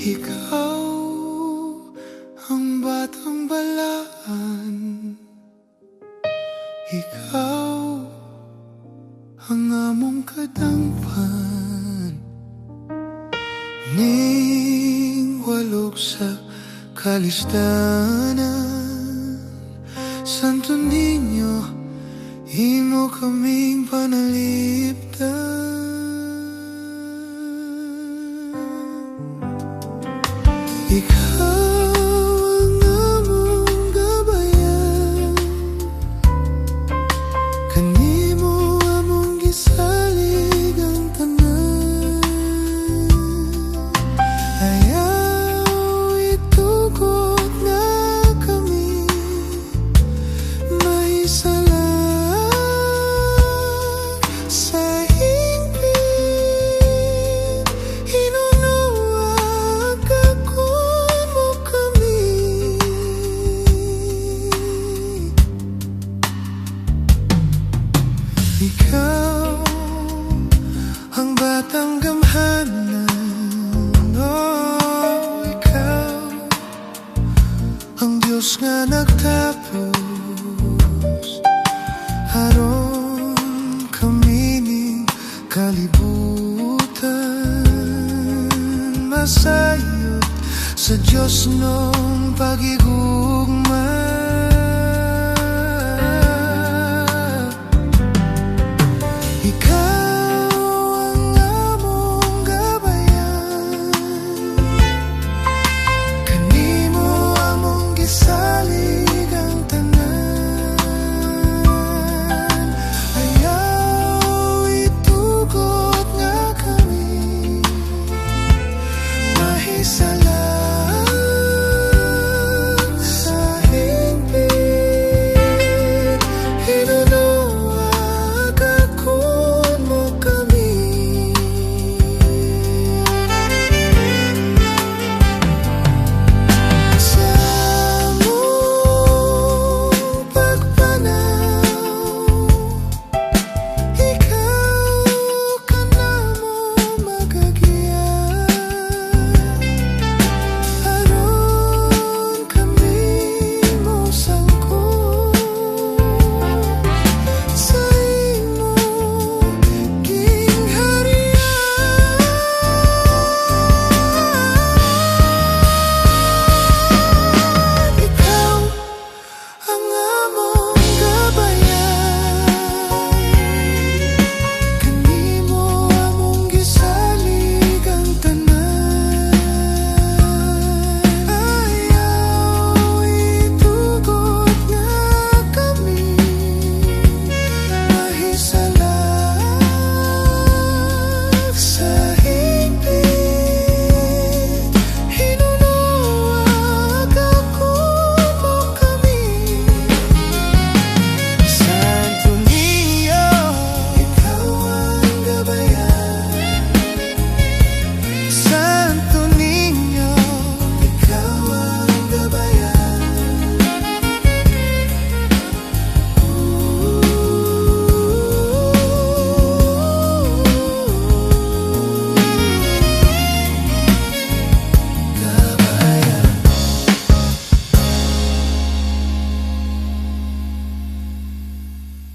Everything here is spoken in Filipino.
Ikaw ang batang balaan, ikaw ang among kadangpan, ning walog sa kalistanan. Santo Niño, imo kaming panalipdan. Ikaw ang among gabayan, kanimo among gisalig ang tanan. Ayaw itugot na kami mahisalang sa hingpit. Hinunuwag kakon mo kami. Ikaw ang batang gamhanan, oh, ikaw ang Diyos nga nagtapos aron kami ning kalibutan. Masayot sa Diyos nung pagigugma.